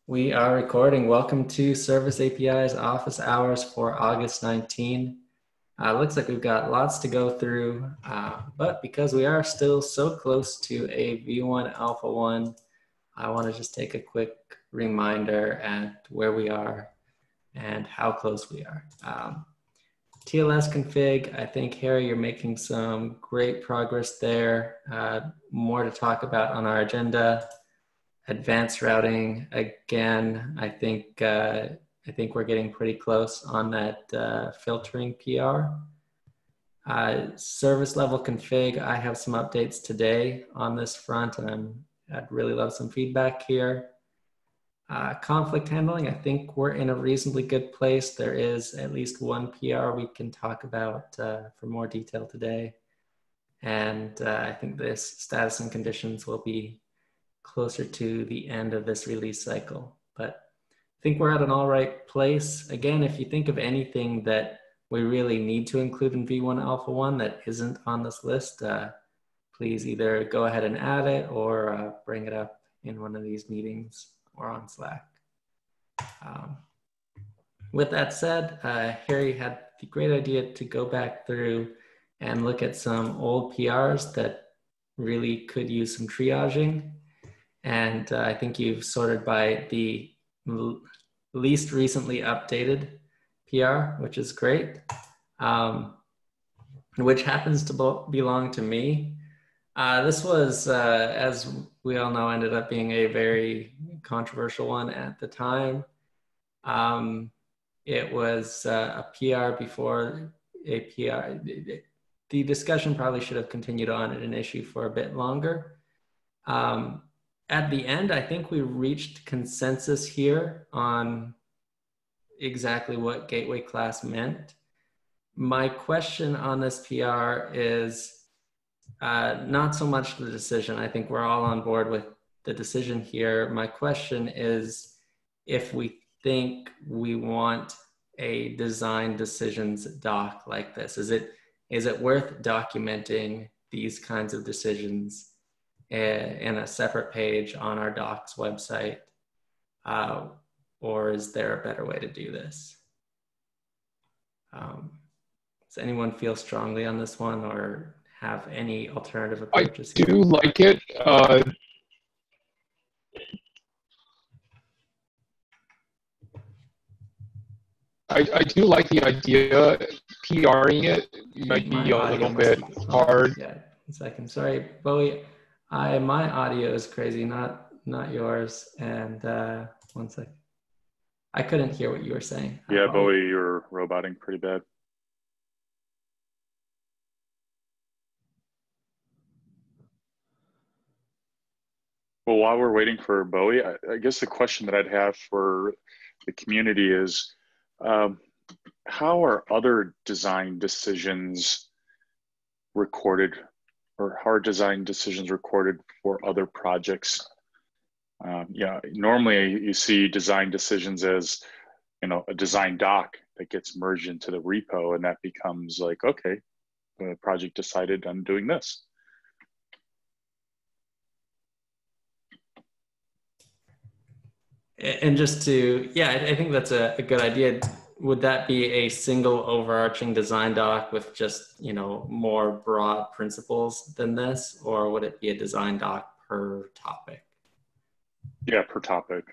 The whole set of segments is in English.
We are recording. Welcome to Service API's office hours for August 19. Looks like we've got lots to go through, but because we are still so close to a V1 Alpha 1, I want to just take a quick reminder at where we are and how close we are. TLS config, I think, Harry, you're making some great progress there. More to talk about on our agenda. Advanced routing, again, I think we're getting pretty close on that filtering PR. Service level config, I have some updates today on this front, and I'd really love some feedback here. Conflict handling, I think we're in a reasonably good place. There is at least one PR we can talk about for more detail today. And I think this status and conditions will be closer to the end of this release cycle. But I think we're at an all right place. Again, if you think of anything that we really need to include in V1 Alpha 1 that isn't on this list, please either go ahead and add it or bring it up in one of these meetings or on Slack. With that said, Harry had the great idea to go back through and look at some old PRs that really could use some triaging. And I think you've sorted by the least recently updated PR, which is great, which happens to belong to me. This was, as we all know, ended up being a very controversial one at the time. It was a PR before a PR. The discussion probably should have continued on at an issue for a bit longer. At the end, I think we reached consensus here on exactly what gateway class meant. My question on this PR is not so much the decision. I think we're all on board with the decision here. My question is if we think we want a design decisions doc like this. Is it worth documenting these kinds of decisions in a separate page on our docs website, or is there a better way to do this? Does anyone feel strongly on this one or have any alternative approaches? I do like it. I do like the idea. PRing it might be a little bit hard. Yeah, a second. Sorry, Bowie. My audio is crazy, not yours. And 1 second. I couldn't hear what you were saying. Yeah, Bowie, you're roboting pretty bad. Well, while we're waiting for Bowie, I guess the question that I'd have for the community is, how are other design decisions recorded, or how are design decisions recorded for other projects? Yeah, normally you see design decisions as, a design doc that gets merged into the repo, and that becomes like, okay, the project decided I'm doing this. And just to, yeah, I think that's a good idea. Would that be a single overarching design doc with just, more broad principles than this, or would it be a design doc per topic? Yeah, per topic,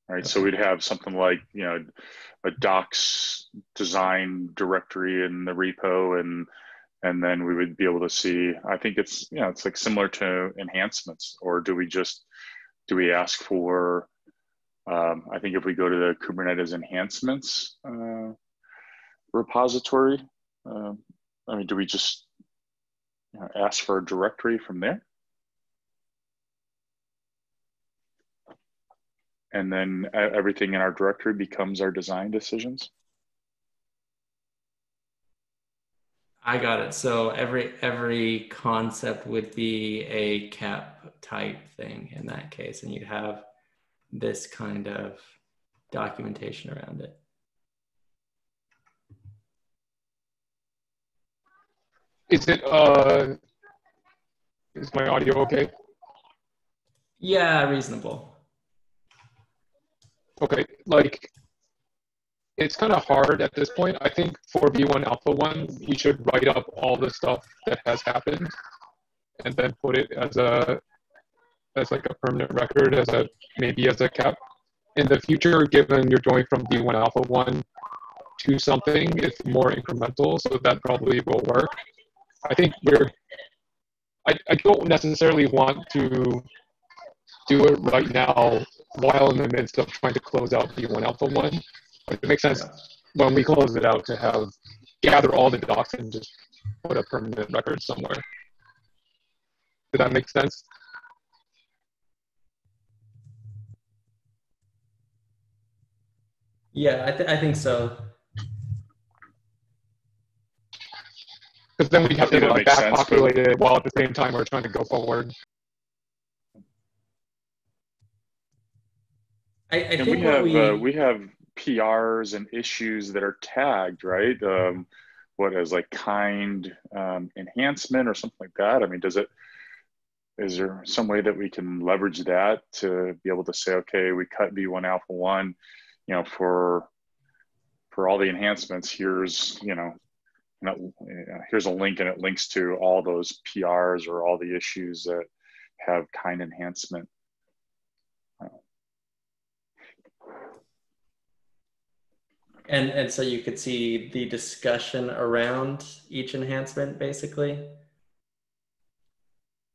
right? Okay. So we'd have something like, a docs design directory in the repo, and then we would be able to see, I think it's, it's like similar to enhancements, or do we ask for, I think if we go to the Kubernetes enhancements repository, do we just ask for a directory from there? And then everything in our directory becomes our design decisions? I got it. So every concept would be a cap type thing in that case, and you'd have this kind of documentation around it. Is my audio okay? Yeah, reasonable. Okay, like it's kind of hard at this point. I think for V1 Alpha 1, we should write up all the stuff that has happened and then put it as like a permanent record, maybe as a cap. In the future, given you're going from V1 Alpha 1 to something, it's more incremental, so that probably will work. I think I don't necessarily want to do it right now while in the midst of trying to close out V1 Alpha 1. But it makes sense when we close it out to gather all the docs and just put a permanent record somewhere. Did that make sense? Yeah, I think so. Because then we have to that back populate it while at the same time we're trying to go forward. I think we have PRs and issues that are tagged, right? What as like kind enhancement or something like that? I mean, is there some way that we can leverage that to be able to say, okay, we cut V1 Alpha 1, you know, for all the enhancements, here's, you know, here's a link and it links to all those PRs or all the issues that have kind enhancement. And so you could see the discussion around each enhancement, basically.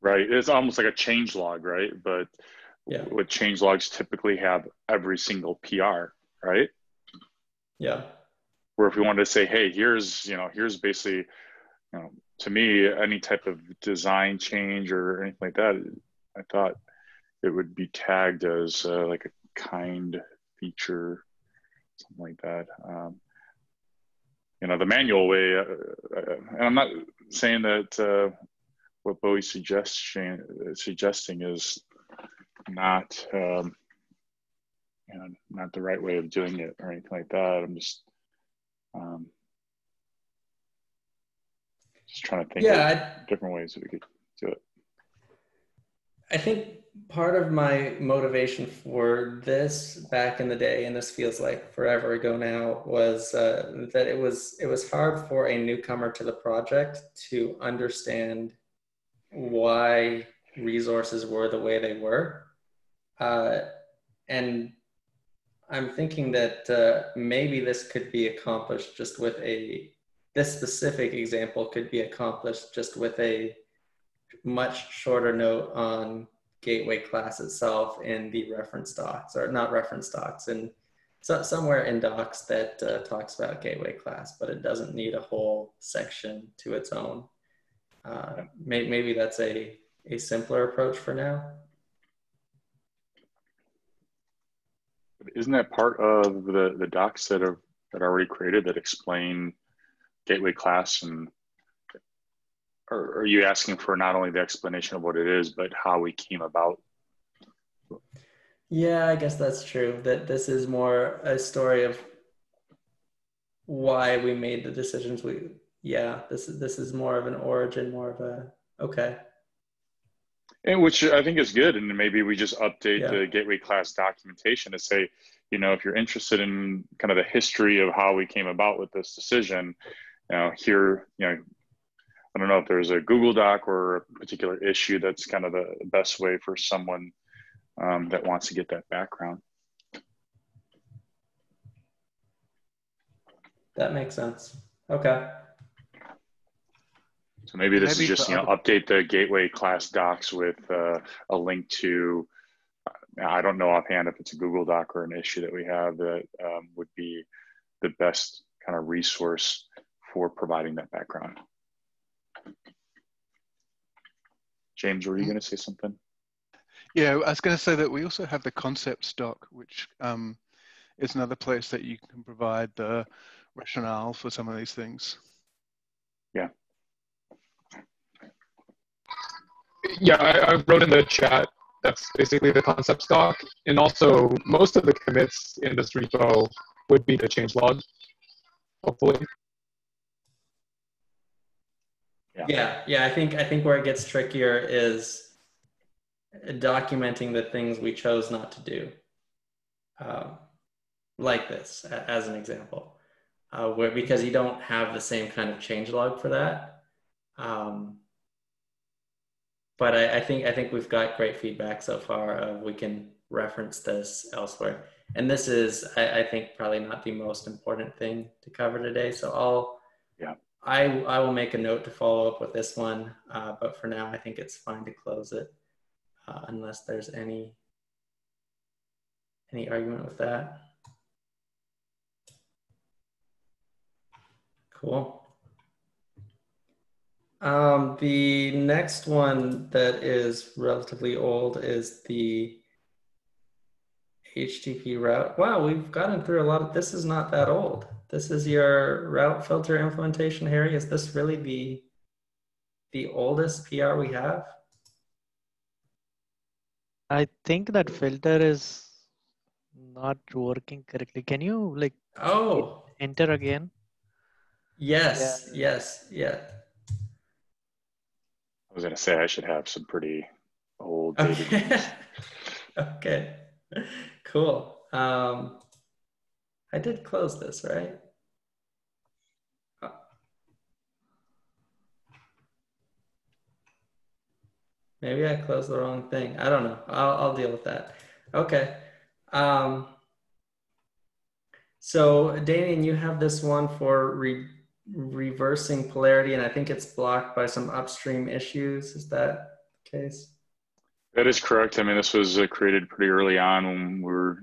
Right, it's almost like a change log, right? But yeah, what change logs typically have every single PR, right? Yeah. Where if we wanted to say, hey, here's basically, you know, to me, any type of design change or anything like that, I thought it would be tagged as like a kind feature, something like that. You know, the manual way, and I'm not saying that what Bowie's suggesting is not, you know, not the right way of doing it or anything like that. I'm just trying to think of different ways that we could do it. I think part of my motivation for this back in the day, and this feels like forever ago now, was that it was hard for a newcomer to the project to understand why resources were the way they were. And I'm thinking that maybe this could be accomplished just with this specific example could be accomplished just with a much shorter note on gateway class itself in the reference docs, or not reference docs, and somewhere in docs that talks about gateway class, but it doesn't need a whole section to its own. Maybe that's a simpler approach for now. Isn't that part of the docs that are already created that explain gateway class? And or are you asking for not only the explanation of what it is, but how we came about? Yeah, I guess that's true. That this is more a story of why we made the decisions this is more of an origin, more of a okay. And which I think is good. And maybe we just update the gateway class documentation to say, you know, if you're interested in kind of the history of how we came about with this decision, you know, here, you know, I don't know if there's a Google Doc or a particular issue that's kind of the best way for someone that wants to get that background. That makes sense. Okay. So maybe this is just, you know, update the gateway class docs with a link to, I don't know offhand if it's a Google Doc or an issue that we have that would be the best kind of resource for providing that background. James, were you going to say something? Yeah, I was going to say that we also have the concepts doc, which is another place that you can provide the rationale for some of these things. Yeah. Yeah, I wrote in the chat, that's basically the concept doc. And also most of the commits in this repo would be the change log, hopefully. Yeah. I think where it gets trickier is documenting the things we chose not to do. like this as an example, where because you don't have the same kind of changelog for that. But I think we've got great feedback so far of we can reference this elsewhere. And this is, I think, probably not the most important thing to cover today. So I will make a note to follow up with this one. But for now, I think it's fine to close it unless there's any argument with that. Cool. The next one that is relatively old is the HTTP route. Wow, we've gotten through a lot of, this is not that old. This is your route filter implementation, Harry. Is this really the oldest PR we have? I think that filter is not working correctly. Can you enter again? Yes, yes, yeah. I was going to say I should have some pretty old dated ones. Okay, cool. I did close this, right? Maybe I closed the wrong thing. I don't know. I'll deal with that. Okay. So Damien, you have this one for reversing polarity, and I think it's blocked by some upstream issues. Is that the case? That is correct. I mean, this was created pretty early on when we were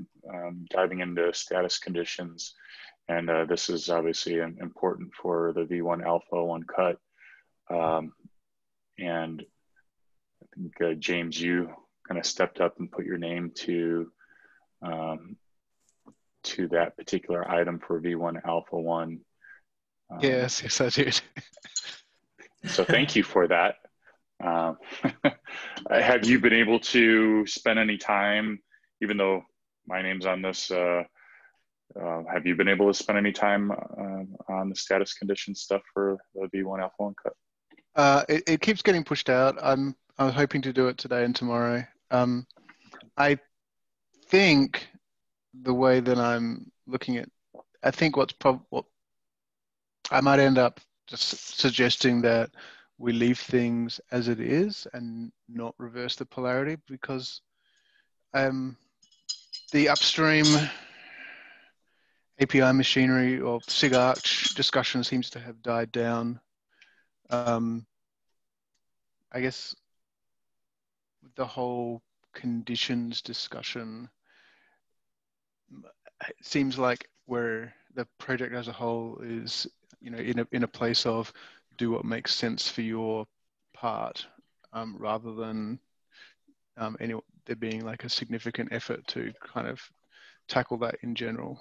diving into status conditions. And this is obviously important for the V1 Alpha 1 cut. And I think, James, you kind of stepped up and put your name to that particular item for V1 Alpha 1. Yes, I did. So thank you for that. Have you been able to spend any time, even though my name's on this, have you been able to spend any time on the status condition stuff for the V1 Alpha 1 cut? It keeps getting pushed out. I'm hoping to do it today and tomorrow. I think the way that I'm looking at, I think what I might end up just suggesting that we leave things as it is and not reverse the polarity, because the upstream API machinery or SIG-Arch discussion seems to have died down. I guess with the whole conditions discussion, it seems like where the project as a whole is, in a place of do what makes sense for your part, rather than there being like a significant effort to kind of tackle that in general.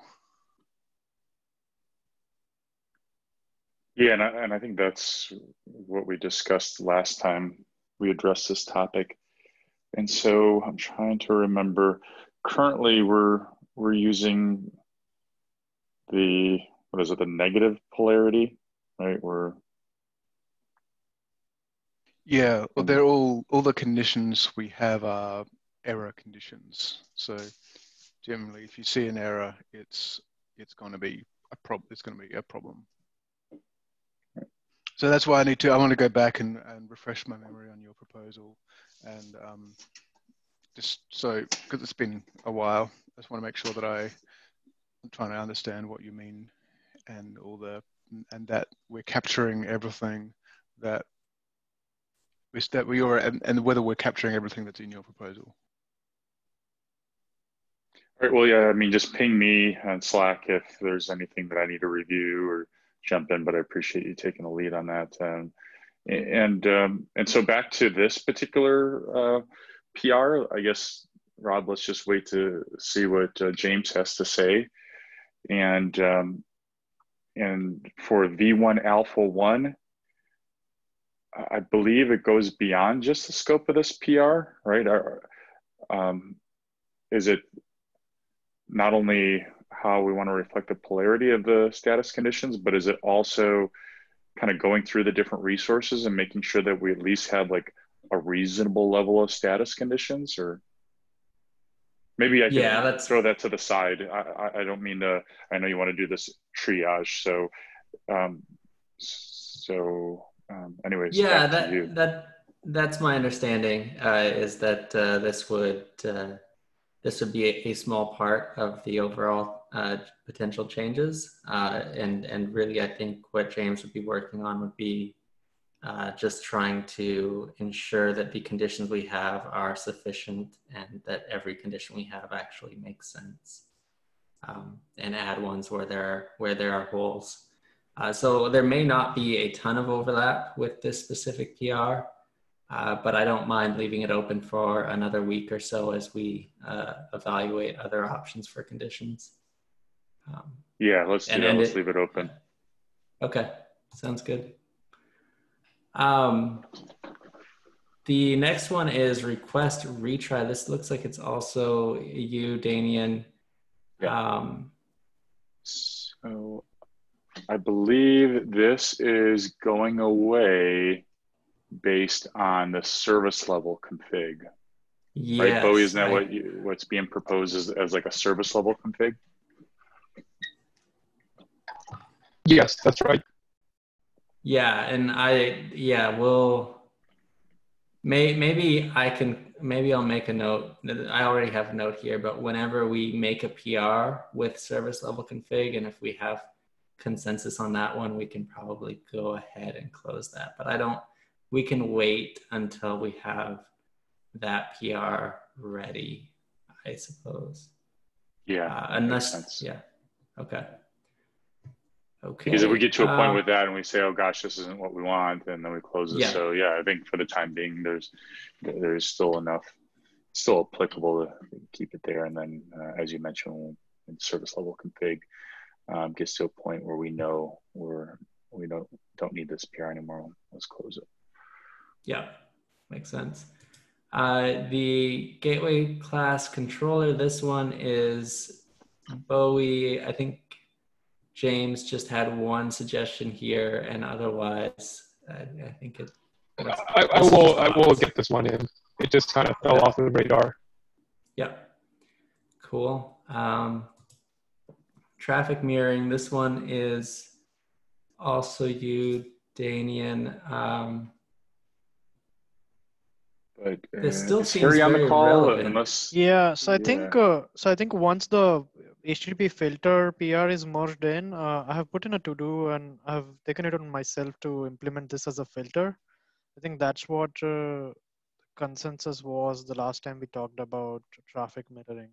Yeah, and I think that's what we discussed last time we addressed this topic. And so I'm trying to remember. Currently, we're using the negative polarity, right? Yeah, well, they're all the conditions we have are error conditions. So generally, if you see an error, it's going to be a problem. It's going to be a problem. So that's why I want to go back and refresh my memory on your proposal, and just so, because it's been a while, I just want to make sure that I'm trying to understand what you mean, and that we're capturing everything that we are, and whether we're capturing everything that's in your proposal. All right. Well, yeah. I mean, just ping me on Slack if there's anything that I need to review or jump in. But I appreciate you taking the lead on that. And so back to this particular PR, I guess, Rob, let's just wait to see what James has to say. And for V1 Alpha 1, I believe it goes beyond just the scope of this PR, right? Is it not only how we want to reflect the polarity of the status conditions, but is it also kind of going through the different resources and making sure that we at least have like a reasonable level of status conditions? Or maybe I could that's throw that to the side. I don't mean to, I know you want to do this triage. So, anyways, yeah, back to you. that's my understanding, is that this would be a small part of the overall potential changes. And really, I think what James would be working on would be just trying to ensure that the conditions we have are sufficient and that every condition we have actually makes sense, and add ones where there are holes. So there may not be a ton of overlap with this specific PR, but I don't mind leaving it open for another week or so as we evaluate other options for conditions. Yeah, let's do that. Let's leave it open. Okay, sounds good. The next one is request retry. This looks like it's also you, Danian. Yeah. So I believe this is going away based on the service level config. Yes, right, Bowie, isn't that what's being proposed as like a service level config? Yes, that's right. Yeah, and maybe I'll make a note. I already have a note here, but whenever we make a PR with service level config, and if we have consensus on that one, we can probably go ahead and close that. But we can wait until we have that PR ready, I suppose. Yeah. Unless, yeah. Okay. Because if we get to a point with that and we say, oh gosh, this isn't what we want, and then we close it. Yeah. So yeah, I think for the time being, there's still enough, still applicable to keep it there. And then as you mentioned, in service level config gets to a point where we know we don't need this PR anymore. Let's close it. Yeah, makes sense. The gateway class controller, this one is Bowie. I think James just had one suggestion here, and otherwise, I think it. I will get this one in. It just kind of fell off the radar. Yeah. Cool. Traffic mirroring. This one is also you, Danian. But this still is seems Harry on the very call? relevant. Unless, yeah, so I think once the HTTP filter PR is merged in, I have put in a to-do and I have taken it on myself to implement this as a filter. I think that's what consensus was the last time we talked about traffic mirroring.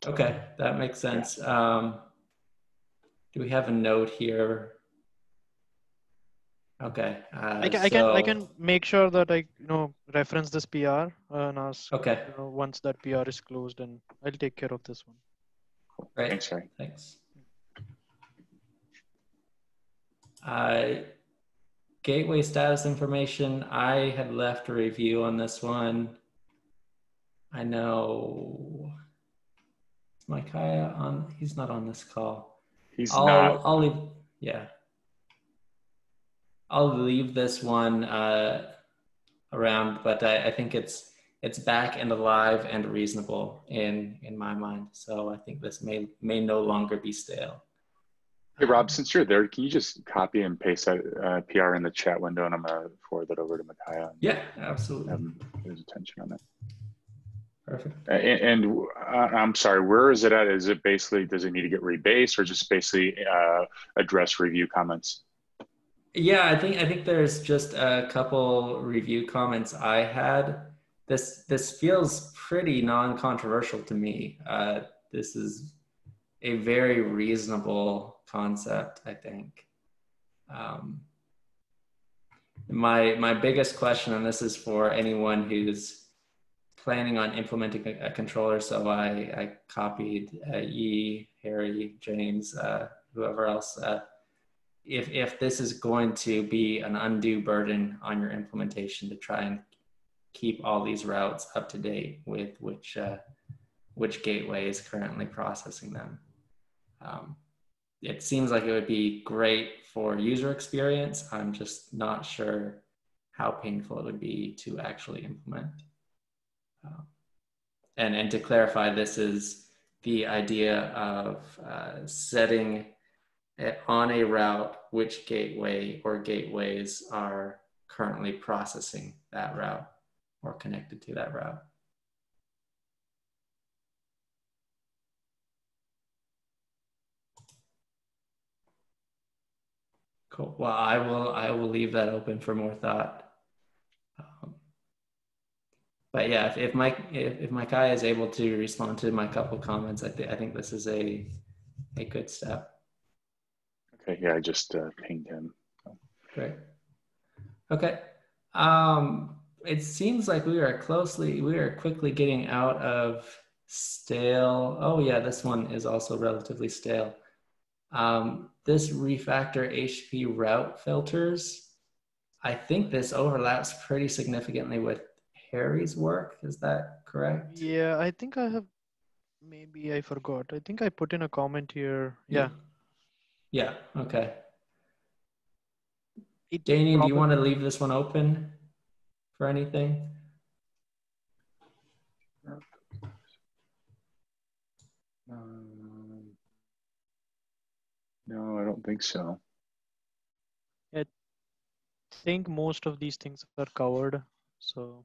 Okay, that makes sense. Yeah. Do we have a note here? Okay. I can make sure that I reference this PR and ask. Okay. Once that PR is closed, and I'll take care of this one. Right. Thanks, Harry. Thanks. Gateway status information. I had left a review on this one. I know. Is Micaiah on? He's not on this call. He's not. I'll leave. Yeah. I'll leave this one around, but I think it's back and alive and reasonable in my mind. So I think this may no longer be stale. Hey Rob, since you're there, can you just copy and paste that PR in the chat window, and I'm gonna forward that over to Micaiah. Yeah, absolutely. Get his attention on that. Perfect. And I'm sorry, where is it at? Is it basically, does it need to get rebased, or just basically address review comments? Yeah, I think there's just a couple review comments I had. This feels pretty non-controversial to me. This is a very reasonable concept, I think. My biggest question, and this is for anyone who's planning on implementing a controller, so I copied Yi, Harry, James, whoever else. If this is going to be an undue burden on your implementation to try and keep all these routes up to date with which gateway is currently processing them. It seems like it would be great for user experience. I'm just not sure how painful it would be to actually implement. And to clarify, this is the idea of setting on a route which gateway or gateways are currently processing that route or connected to that route. Cool. Well, I will leave that open for more thought. But yeah, if Micaiah is able to respond to my couple comments, I think this is a good step. Okay, yeah, I just pinged him. Great. Okay. It seems like we are quickly getting out of stale. Oh yeah, this one is also relatively stale. This refactor HTTP route filters, I think this overlaps pretty significantly with Harry's work. Is that correct? Yeah, I think I have, maybe I forgot. I think I put in a comment here. Yeah. Yeah, okay. Damien, do you want to leave this one open for anything? No, I don't think so. I think most of these things are covered. So.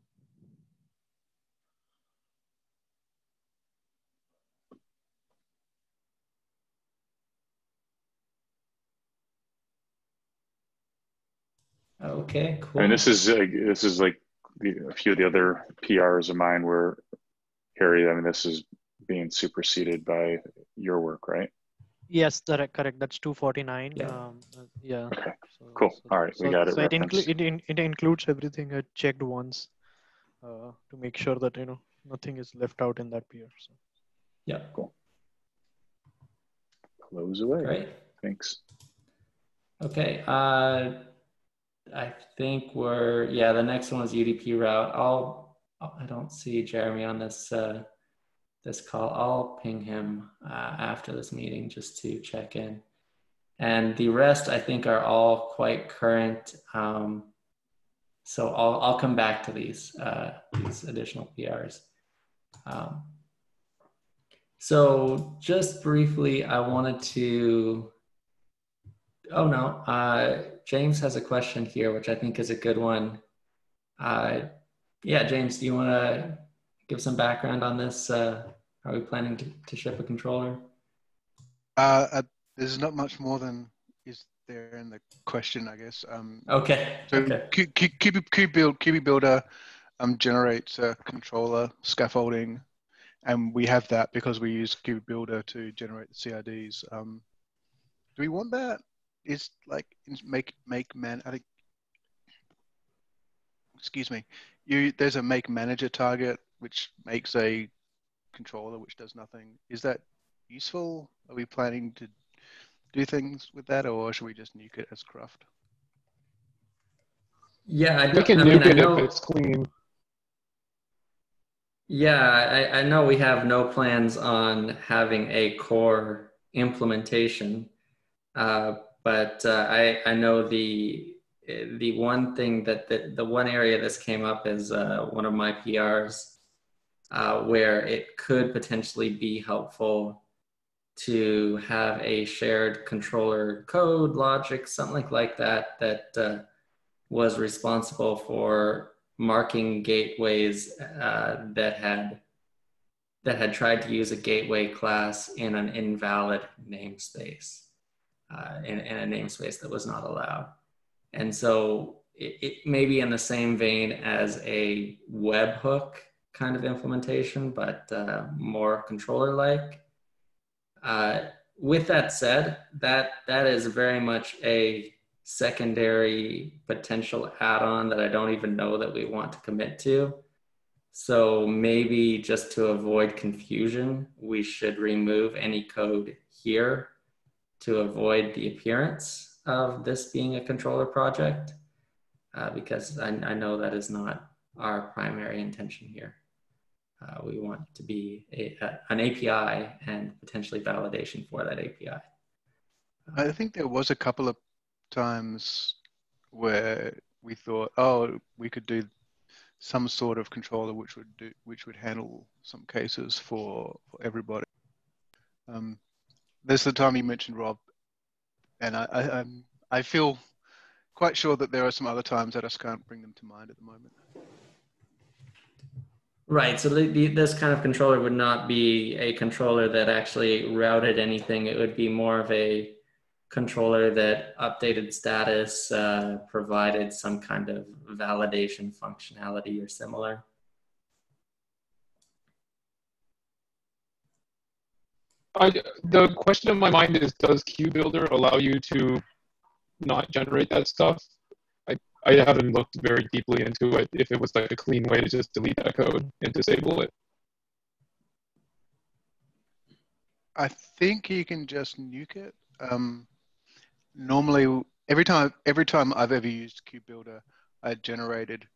Okay, cool. I mean, this is like a few of the other PRs of mine where, Harry, I mean, this is being superseded by your work, right? Yes, correct. That's 249. Yeah. Yeah. Okay. Cool. All right, we got it. So it includes everything. I checked once to make sure that nothing is left out in that PR. So. Yeah. Cool. Close away. Great. Thanks. Okay. I think the next one is UDP route. I don't see Jeremy on this this call. I'll ping him after this meeting just to check in. And the rest, I think, are all quite current. So I'll come back to these additional PRs. So just briefly, I wanted to. Oh no, James has a question here, which I think is a good one. Yeah, James, do you want to give some background on this? Are we planning to ship a controller? There's not much more than is there in the question, I guess. Okay. So okay. QB Builder generates a controller scaffolding, and we have that because we use QB Builder to generate the CIDs. Do we want that? Is like make man? I think. Excuse me. There's a make manager target which makes a controller which does nothing. Is that useful? Are we planning to do things with that, or should we just nuke it as cruft? Yeah, we can nuke it if it's clean. Yeah, I know we have no plans on having a core implementation, but I know the one thing that the one area this came up is one of my PRs where it could potentially be helpful to have a shared controller code, logic, something like that, that was responsible for marking gateways that had tried to use a gateway class in an invalid namespace, in a namespace that was not allowed. And so it may be in the same vein as a webhook kind of implementation, but more controller-like. With that said, that is very much a secondary potential add-on that I don't even know that we want to commit to. So maybe just to avoid confusion, we should remove any code here to avoid the appearance of this being a controller project, because I know that is not our primary intention here. We want to be an API and potentially validation for that API. I think there was a couple of times where we thought, oh, we could do some sort of controller which would handle some cases for everybody. There's the time you mentioned, Rob, and I feel quite sure that there are some other times that I just can't bring them to mind at the moment. Right. So this kind of controller would not be a controller that actually routed anything. It would be more of a controller that updated status, provided some kind of validation functionality or similar. The question in my mind is, does QBuilder allow you to not generate that stuff? I haven't looked very deeply into it, if it was like a clean way to just delete that code and disable it. I think you can just nuke it. Normally, every time I've ever used QBuilder, I generated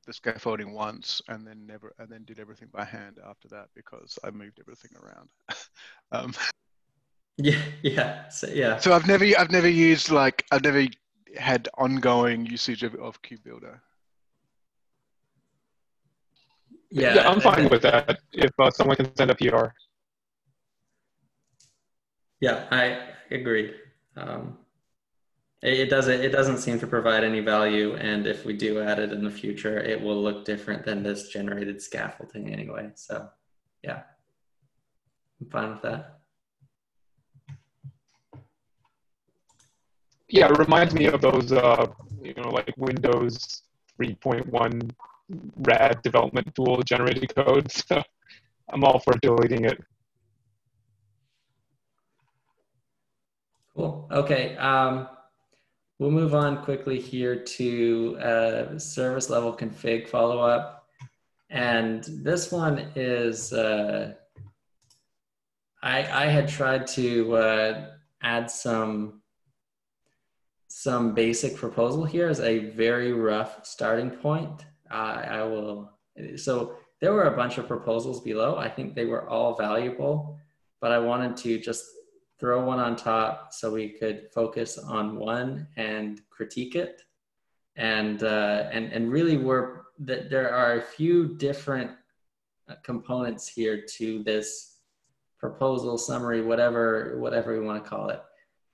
the scaffolding once and then did everything by hand after that because I moved everything around. Yeah. So I've never had ongoing usage of QBuilder. Yeah, I'm fine with that if someone can send a PR. Yeah, I agree. It doesn't seem to provide any value, and if we do add it in the future, it will look different than this generated scaffolding anyway. So, yeah, I'm fine with that. Yeah, it reminds me of those, like Windows 3.1 RAD development tool generated code. So I'm all for deleting it. Cool. Okay. We'll move on quickly here to service level config follow-up. And this one is, I had tried to add some basic proposal here as a very rough starting point. So there were a bunch of proposals below. I think they were all valuable, but I wanted to just throw one on top so we could focus on one and critique it. And really there are a few different components here to this proposal, summary, whatever we want to call it.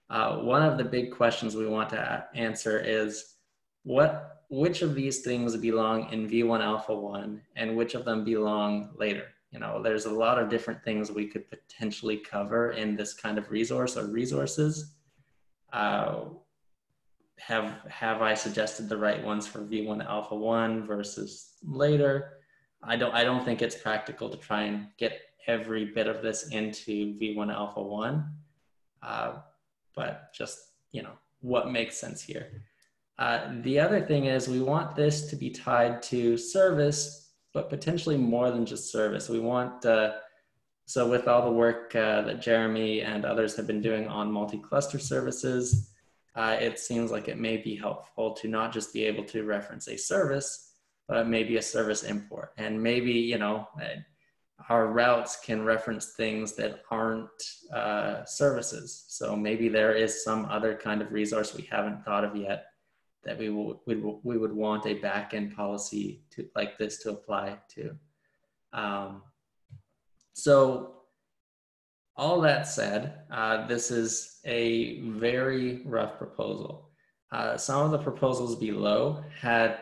One of the big questions we want to answer is which of these things belong in V1 Alpha 1 and which of them belong later? There's a lot of different things we could potentially cover in this kind of resource or resources. Have I suggested the right ones for V1 Alpha 1 versus later? I don't think it's practical to try and get every bit of this into V1 Alpha 1. But just, what makes sense here. The other thing is we want this to be tied to service, but potentially more than just service. We want, so with all the work that Jeremy and others have been doing on multi-cluster services, it seems like it may be helpful to not just be able to reference a service, but maybe a service import. And maybe, our routes can reference things that aren't services. So maybe there is some other kind of resource we haven't thought of yet that we would want a backend policy like this to apply to. So all that said, this is a very rough proposal. Some of the proposals below had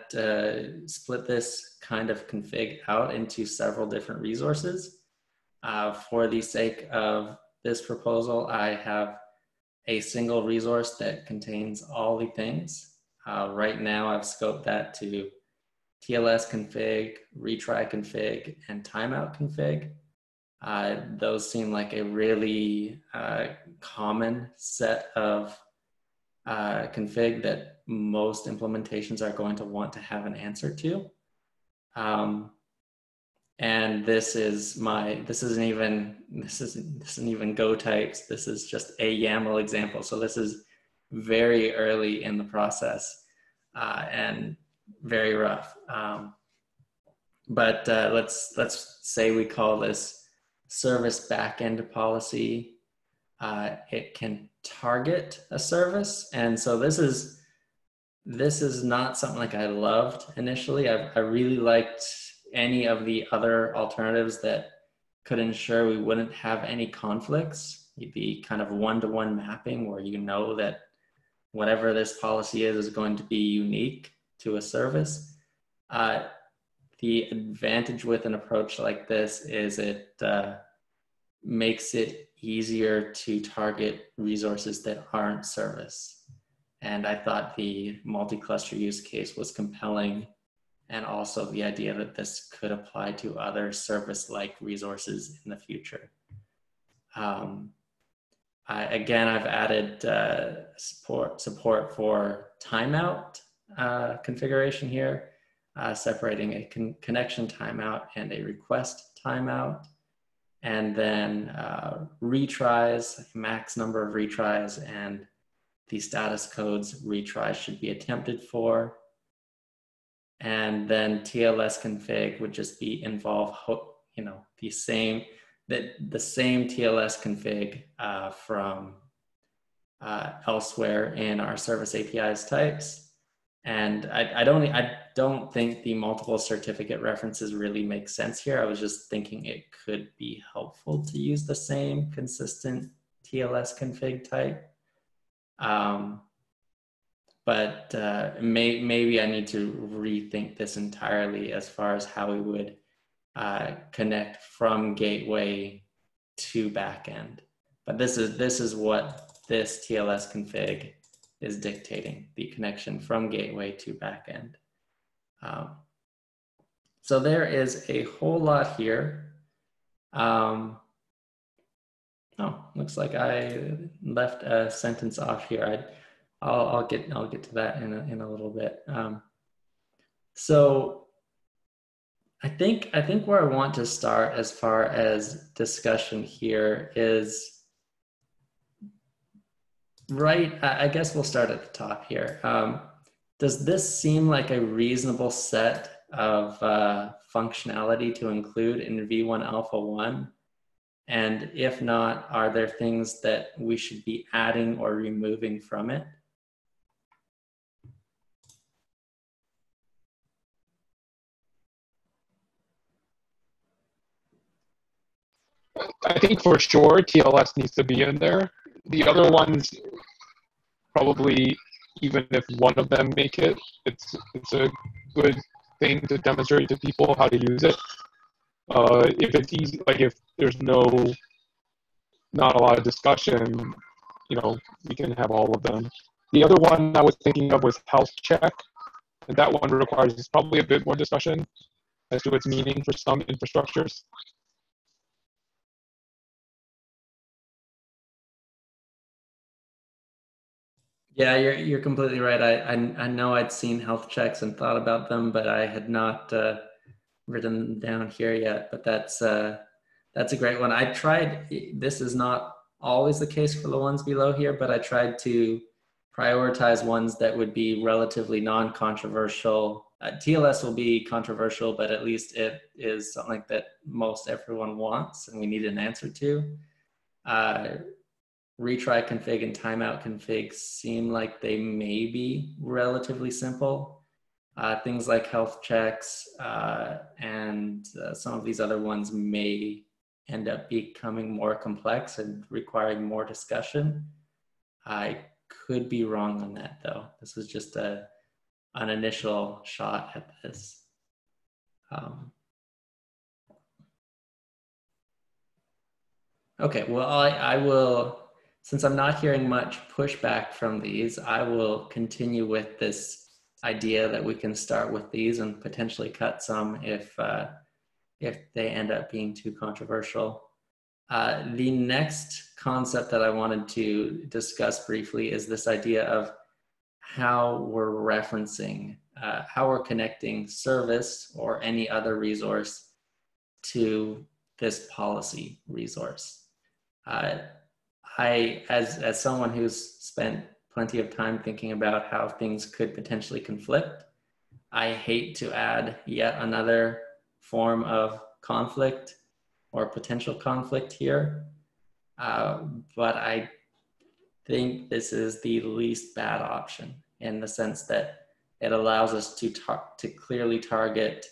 split this kind of config out into several different resources. For the sake of this proposal, I have a single resource that contains all the things. Right now, I've scoped that to TLS config, retry config, and timeout config. Those seem like a really common set of config that most implementations are going to want to have an answer to. And this isn't even Go types. This is just a YAML example. So this is very early in the process and very rough. But let's say we call this service backend policy. It can target a service. And so this is this is not something like I loved initially. I really liked any of the other alternatives that could ensure we wouldn't have any conflicts. The kind of one-to-one mapping where you know that whatever this policy is going to be unique to a service. The advantage with an approach like this is it makes it easier to target resources that aren't service. And I thought the multi-cluster use case was compelling, and also the idea that this could apply to other service-like resources in the future. I've added support for timeout configuration here, separating a connection timeout and a request timeout, and then retries, max number of retries, and the status codes retries should be attempted for. And then TLS config would just be involve, the same TLS config from elsewhere in our service APIs types. And I don't think the multiple certificate references really make sense here. I was just thinking it could be helpful to use the same consistent TLS config type. But maybe I need to rethink this entirely as far as how we would connect from gateway to backend. But this is what this TLS config is dictating, the connection from gateway to backend. So there is a whole lot here. Looks like I left a sentence off here. I'll get to that in a little bit. So I think where I want to start as far as discussion here is right. I guess we'll start at the top here. Does this seem like a reasonable set of functionality to include in V1 Alpha 1? And if not, are there things that we should be adding or removing from it? I think for sure TLS needs to be in there. The other ones, probably, even if one of them make it, it's a good thing to demonstrate to people how to use it. If it's easy, like if there's not a lot of discussion, we can have all of them. The other one I was thinking of was health check, and that one requires probably a bit more discussion as to its meaning for some infrastructures. Yeah, you're completely right. I know I'd seen health checks and thought about them, but I had not written them down here yet. But that's a great one. I tried. This is not always the case for the ones below here, but I tried to prioritize ones that would be relatively non-controversial. TLS will be controversial, but at least it is something that most everyone wants, and we need an answer to. Retry config and timeout config seem like they may be relatively simple. Things like health checks and some of these other ones may end up becoming more complex and requiring more discussion. I could be wrong on that though. This is just an initial shot at this. Okay, well, I will, since I'm not hearing much pushback from these, I will continue with this idea that we can start with these and potentially cut some if they end up being too controversial. The next concept that I wanted to discuss briefly is this idea of how we're referencing, how we're connecting service or any other resource to this policy resource. As someone who's spent plenty of time thinking about how things could potentially conflict, I hate to add yet another form of conflict or potential conflict here, but I think this is the least bad option in the sense that it allows us to clearly target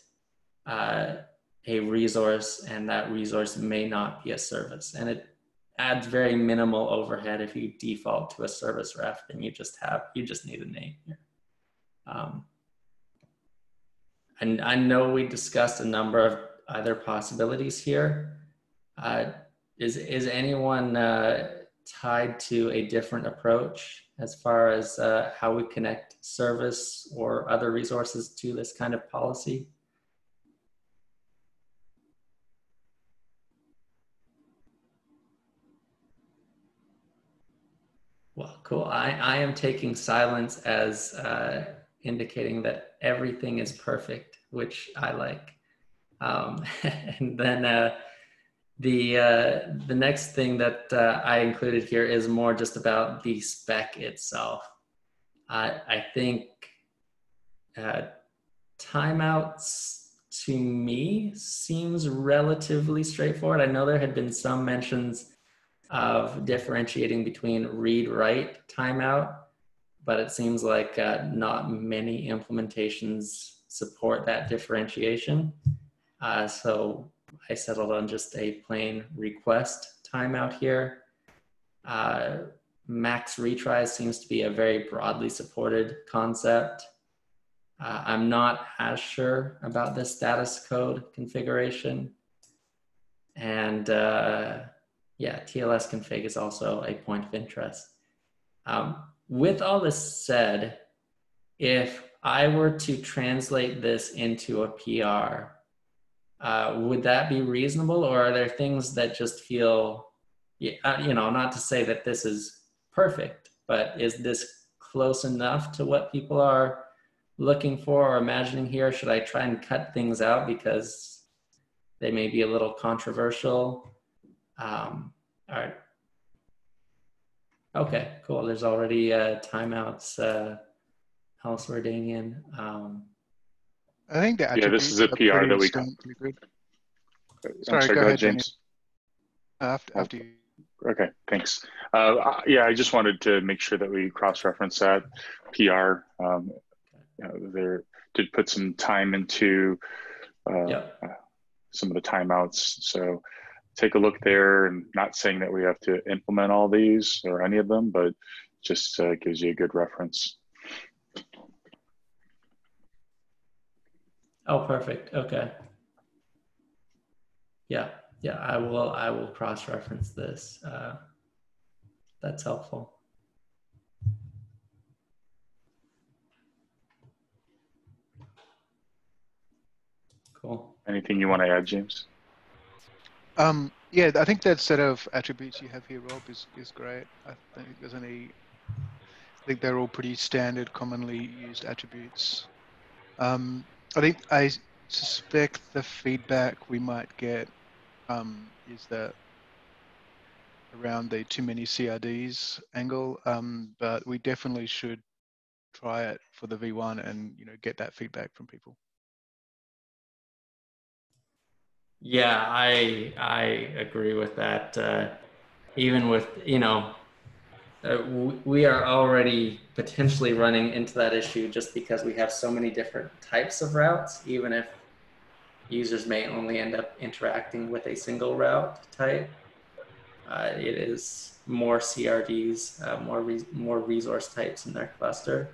a resource, and that resource may not be a service. And it adds very minimal overhead if you default to a service ref, then you just need a name here. And I know we discussed a number of other possibilities here. Is anyone tied to a different approach as far as how we connect service or other resources to this kind of policy? Well, cool. I am taking silence as indicating that everything is perfect, which I like. And then the next thing that I included here is more just about the spec itself. I think timeouts to me seems relatively straightforward. I know there had been some mentions of differentiating between read-write timeout, but it seems like not many implementations support that differentiation. So I settled on just a plain request timeout here. Max retries seems to be a very broadly supported concept. I'm not as sure about the status code configuration. And yeah, TLS config is also a point of interest. With all this said, if I were to translate this into a PR, would that be reasonable, or are there things that just feel, you know, not to say that this is perfect, but is this close enough to what people are looking for or imagining here? Should I try and cut things out because they may be a little controversial? All right. Okay, cool. There's already timeouts elsewhere, Damien. I think the Yeah, this is a attributes are PR pretty that we. instantly good. I'm sorry, go ahead, James. After you. Okay, thanks. Yeah, I just wanted to make sure that we cross-reference that PR. You know, there did put some time into some of the timeouts. So take a look there, and not saying that we have to implement all these or any of them, but just gives you a good reference. Oh, perfect. Okay. Yeah, I will cross-reference this. That's helpful. Cool. Anything you want to add, James? Yeah, I think that set of attributes you have here, Rob, is great. I think they're all pretty standard, commonly used attributes. I suspect the feedback we might get is that around the too many CRDs angle, but we definitely should try it for the V1 and get that feedback from people. Yeah, I agree with that. Even with, we are already potentially running into that issue just because we have so many different types of routes, even if users may only end up interacting with a single route type. It is more CRDs, more resource types in their cluster.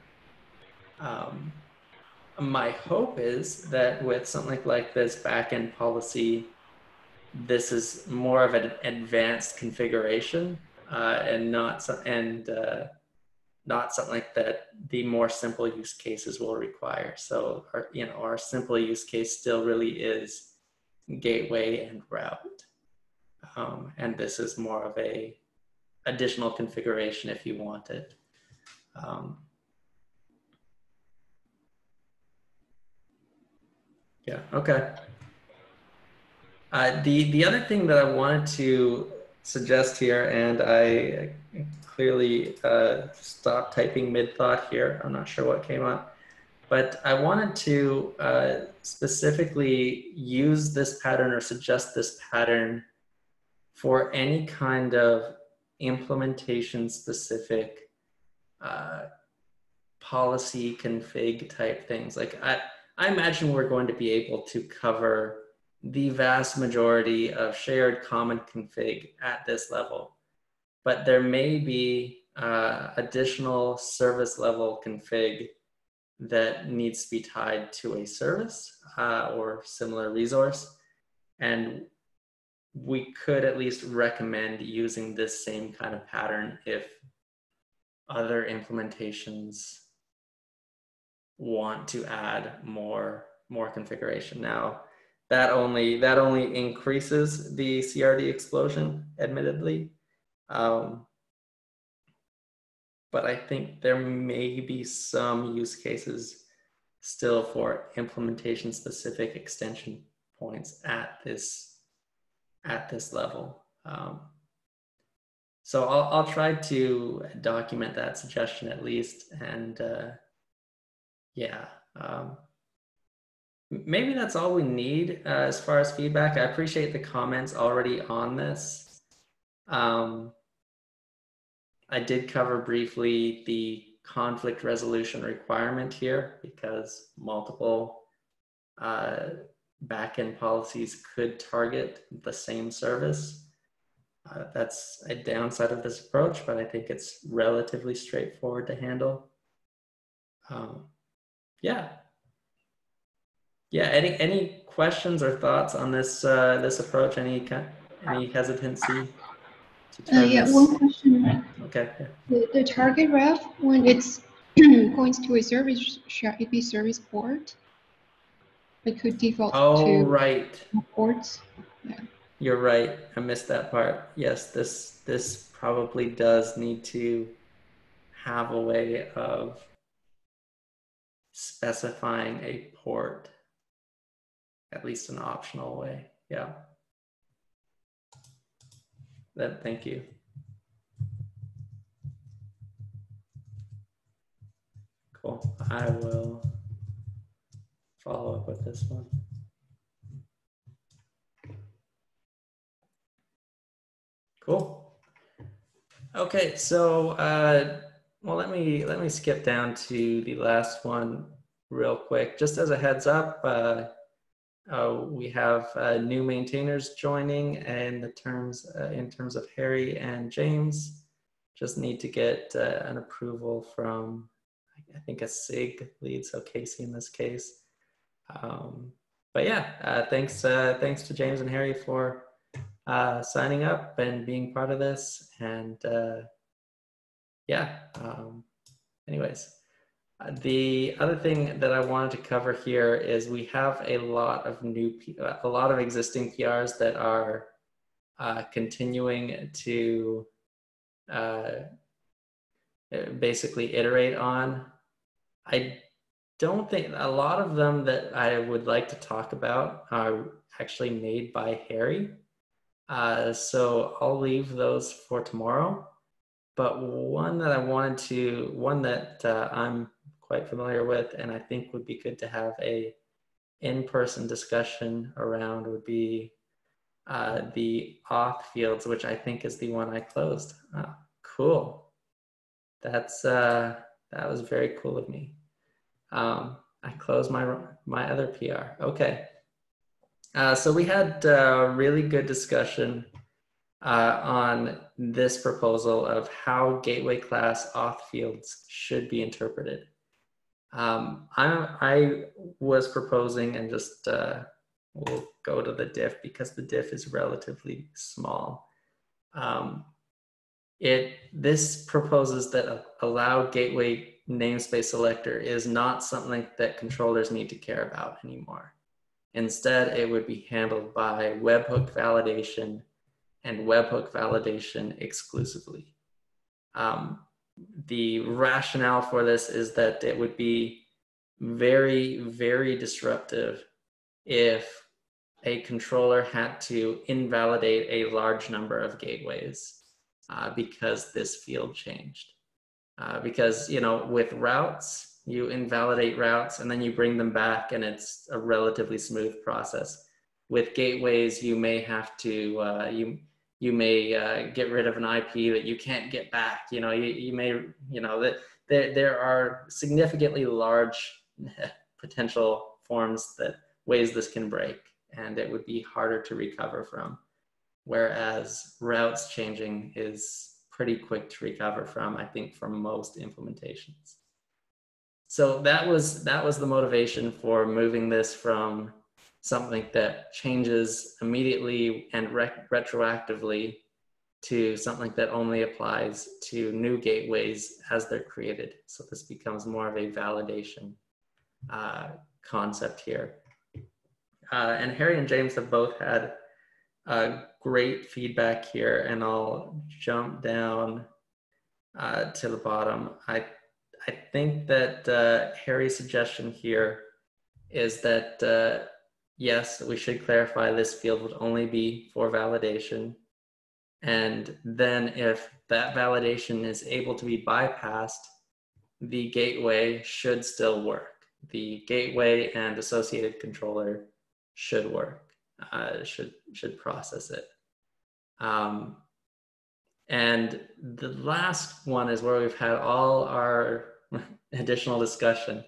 My hope is that with something like this backend policy, this is more of an advanced configuration and not something that the more simple use cases will require. So our simple use case still really is gateway and route. And this is more of a additional configuration if you want it. Yeah, okay. The other thing that I wanted to suggest here, and I clearly stopped typing mid-thought here. I'm not sure what came up, but I wanted to specifically use this pattern or suggest this pattern for any kind of implementation specific policy config type things. Like I imagine we're going to be able to cover the vast majority of shared common config at this level, but there may be additional service level config that needs to be tied to a service or similar resource. And we could at least recommend using this same kind of pattern if other implementations want to add more configuration. Now, that only increases the CRD explosion, admittedly. But I think there may be some use cases still for implementation specific extension points at this level. So I'll try to document that suggestion at least, and yeah, maybe that's all we need as far as feedback. I appreciate the comments already on this. I did cover briefly the conflict resolution requirement here because multiple backend policies could target the same service. That's a downside of this approach, but I think it's relatively straightforward to handle. Yeah. Any questions or thoughts on this this approach? Any hesitancy? Yeah, one question. Okay. The target ref, when it's points to a service, should it be service port? It could default to right. ports. Yeah. You're right. I missed that part. Yes, this probably does need to have a way of specifying a port, at least an optional way. Yeah. Thank you. Cool. I will follow up with this one. Cool. Okay, so well, let me skip down to the last one real quick. Just as a heads up, we have new maintainers joining, and in terms of Harry and James, just need to get an approval from, I think, a SIG lead, so Casey in this case. But yeah, thanks to James and Harry for signing up and being part of this. And yeah, anyways, the other thing that I wanted to cover here is we have a lot of existing PRs that are continuing to basically iterate on. I don't think a lot of them that I would like to talk about are actually made by Harry. So I'll leave those for tomorrow. But one that I'm quite familiar with, and I think would be good to have a in-person discussion around, would be the auth fields, which I think is the one I closed. Cool. That was very cool of me. I closed my other PR. Okay. So we had a really good discussion on this proposal of how gateway class auth fields should be interpreted. I was proposing, and just we'll go to the diff because the diff is relatively small. This proposes that allow gateway namespace selector is not something that controllers need to care about anymore. Instead, it would be handled by webhook validation and webhook validation exclusively. The rationale for this is that it would be very, very disruptive if a controller had to invalidate a large number of gateways because this field changed. Because, you know, with routes, you invalidate routes and then you bring them back and it's a relatively smooth process. With gateways, you may have to, you may get rid of an IP that you can't get back. You know, you may, you know, there are significantly large potential ways this can break, and it would be harder to recover from. Whereas routes changing is pretty quick to recover from, I think, for most implementations. So that was the motivation for moving this from something that changes immediately and retroactively to something that only applies to new gateways as they're created. So this becomes more of a validation concept here. And Harry and James have both had great feedback here, and I'll jump down to the bottom. I think that Harry's suggestion here is that yes, we should clarify this field would only be for validation. And then if that validation is able to be bypassed, the gateway should still work. The gateway and associated controller should work, should process it. And the last one is where we've had all our additional discussion,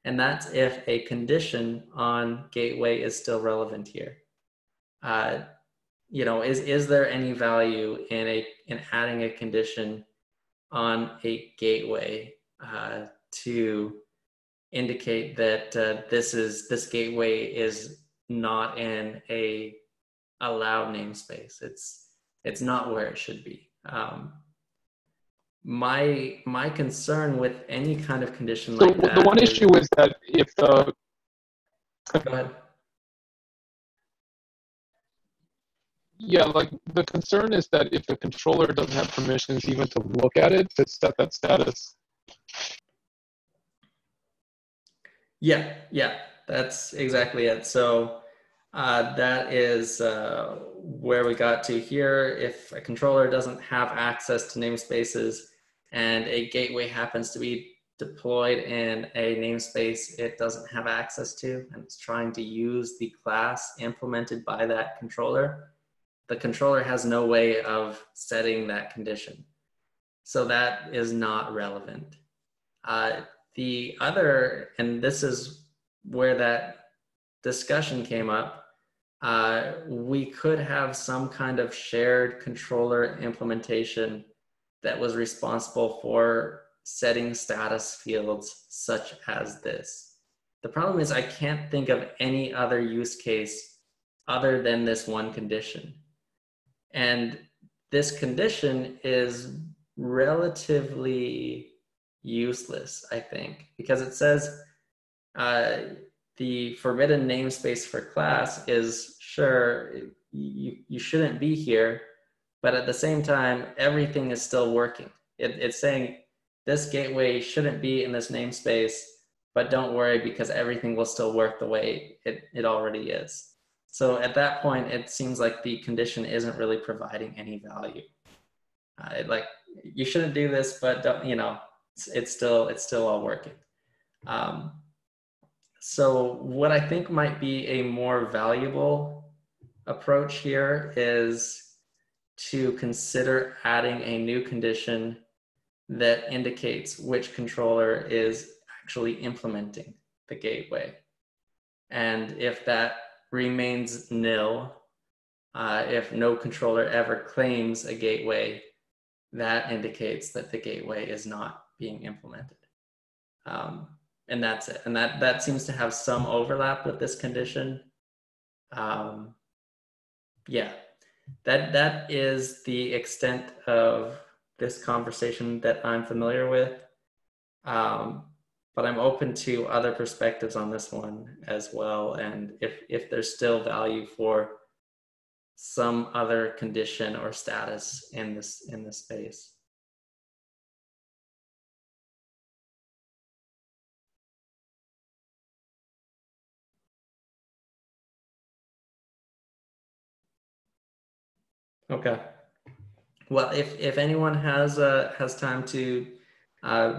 and that's if a condition on gateway is still relevant here. You know, is there any value in adding a condition on a gateway to indicate that this gateway is not in a allowed namespace? It's not where it should be. My concern with any kind of condition like that. The one issue is that if the go ahead. Yeah, like the concern is that if the controller doesn't have permissions even to look at it, to set that status. Yeah, that's exactly it. So that is where we got to here. If a controller doesn't have access to namespaces and a gateway happens to be deployed in a namespace it doesn't have access to, and it's trying to use the class implemented by that controller, the controller has no way of setting that condition. So that is not relevant. The other, and this is where that discussion came up, we could have some kind of shared controller implementation that was responsible for setting status fields such as this. The problem is I can't think of any other use case other than this one condition. And this condition is relatively useless, I think, because it says the forbidden namespace for class is, sure, you shouldn't be here, but at the same time, everything is still working. It's saying this gateway shouldn't be in this namespace, but don't worry because everything will still work the way it already is. So at that point, it seems like the condition isn't really providing any value. Like, you shouldn't do this, but don't, you know, it's still all working. So what I think might be a more valuable approach here is to consider adding a new condition that indicates which controller is actually implementing the gateway. And if that remains nil, if no controller ever claims a gateway, that indicates that the gateway is not being implemented. And that's it. And that seems to have some overlap with this condition. Yeah, that is the extent of this conversation that I'm familiar with. But I'm open to other perspectives on this one as well. And if there's still value for some other condition or status in this space. Okay. Well, if anyone has time to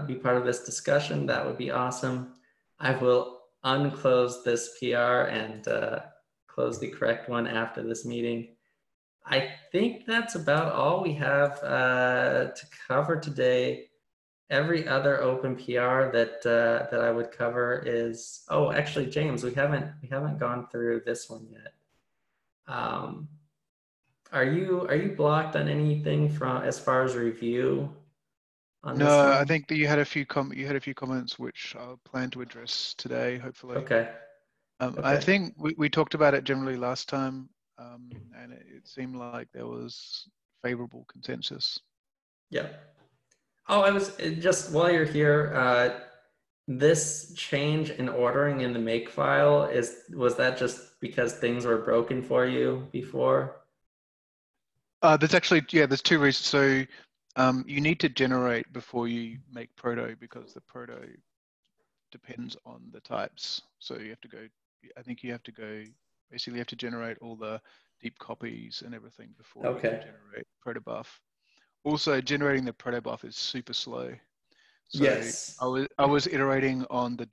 be part of this discussion, that would be awesome. I will unclose this PR and close the correct one after this meeting. I think that's about all we have to cover today. every other open PR that I would cover is, oh, actually, James, we haven't gone through this one yet. Are you blocked on anything from as far as review on this No, one? I think that you had a few comments which I'll plan to address today, hopefully. Okay. I think we talked about it generally last time, and it seemed like there was favorable consensus. Yeah. Oh, I was just while you're here, this change in ordering in the make file was that just because things were broken for you before? There's actually, yeah, there's two reasons. So you need to generate before you make proto, because the proto depends on the types. So you have to go, I think you have to go, basically you have to generate all the deep copies and everything before you can generate protobuf. Also, generating the protobuf is super slow. So yes. I was iterating on the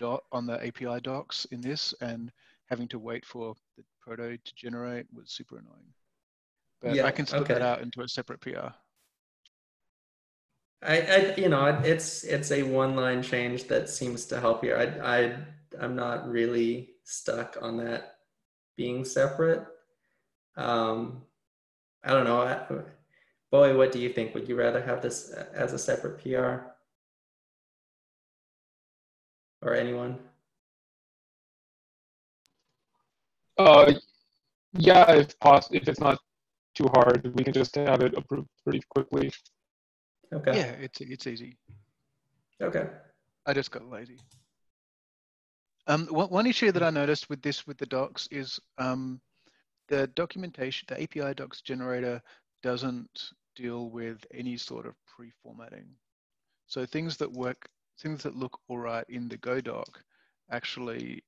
API docs in this, and having to wait for the proto to generate was super annoying. But yeah, I can split that out into a separate PR. It's a one-line change that seems to help you. I'm not really stuck on that being separate. I don't know. Boy, what do you think? Would you rather have this as a separate PR? Or anyone? Yeah, if it's not too hard, we can just have it approved pretty quickly. Okay. Yeah, it's easy. Okay. I just got lazy. One issue that I noticed with the docs is the documentation, the API docs generator doesn't deal with any sort of pre-formatting. So things that look all right in the Go doc actually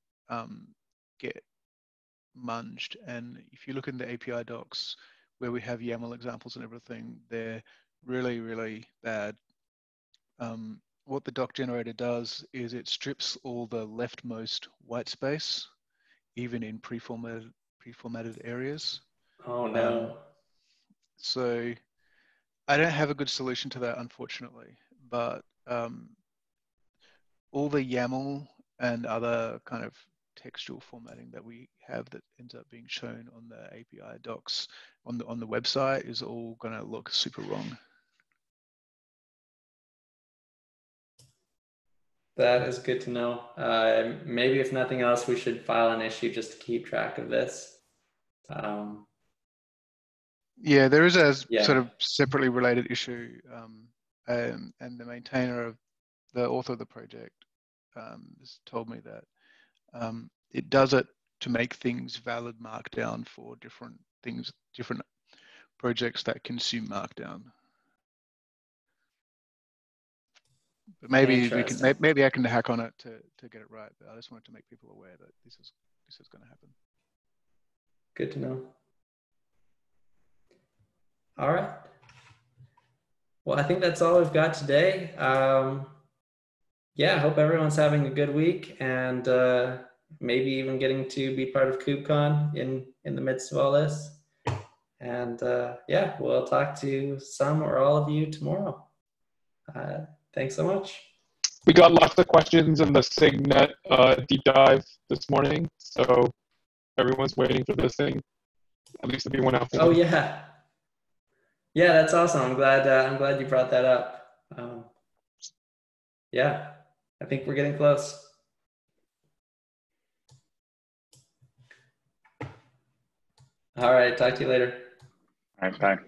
get munged. And if you look in the API docs where we have YAML examples and everything, they're really, really bad. What the doc generator does is it strips all the leftmost white space, even in pre-formatted areas. Oh no. So I don't have a good solution to that, unfortunately, but all the YAML and other kind of textual formatting that we have that ends up being shown on the API docs on the website is all going to look super wrong. That is good to know. Maybe if nothing else, we should file an issue just to keep track of this. Yeah, there is a sort of separately related issue, and the maintainer of the author of the project has told me that it does it to make things valid markdown for different projects that consume markdown. But maybe maybe I can hack on it to get it right. But I just wanted to make people aware that this is going to happen. Good to know. All right. Well, I think that's all we've got today. Yeah, I hope everyone's having a good week, and maybe even getting to be part of KubeCon in the midst of all this. And yeah, we'll talk to some or all of you tomorrow. Thanks so much. We got lots of questions in the SIGNet deep dive this morning, so everyone's waiting for this thing, at least to be one out. Oh yeah, yeah, that's awesome. I'm glad you brought that up. Yeah, I think we're getting close. All right, talk to you later. All right, bye.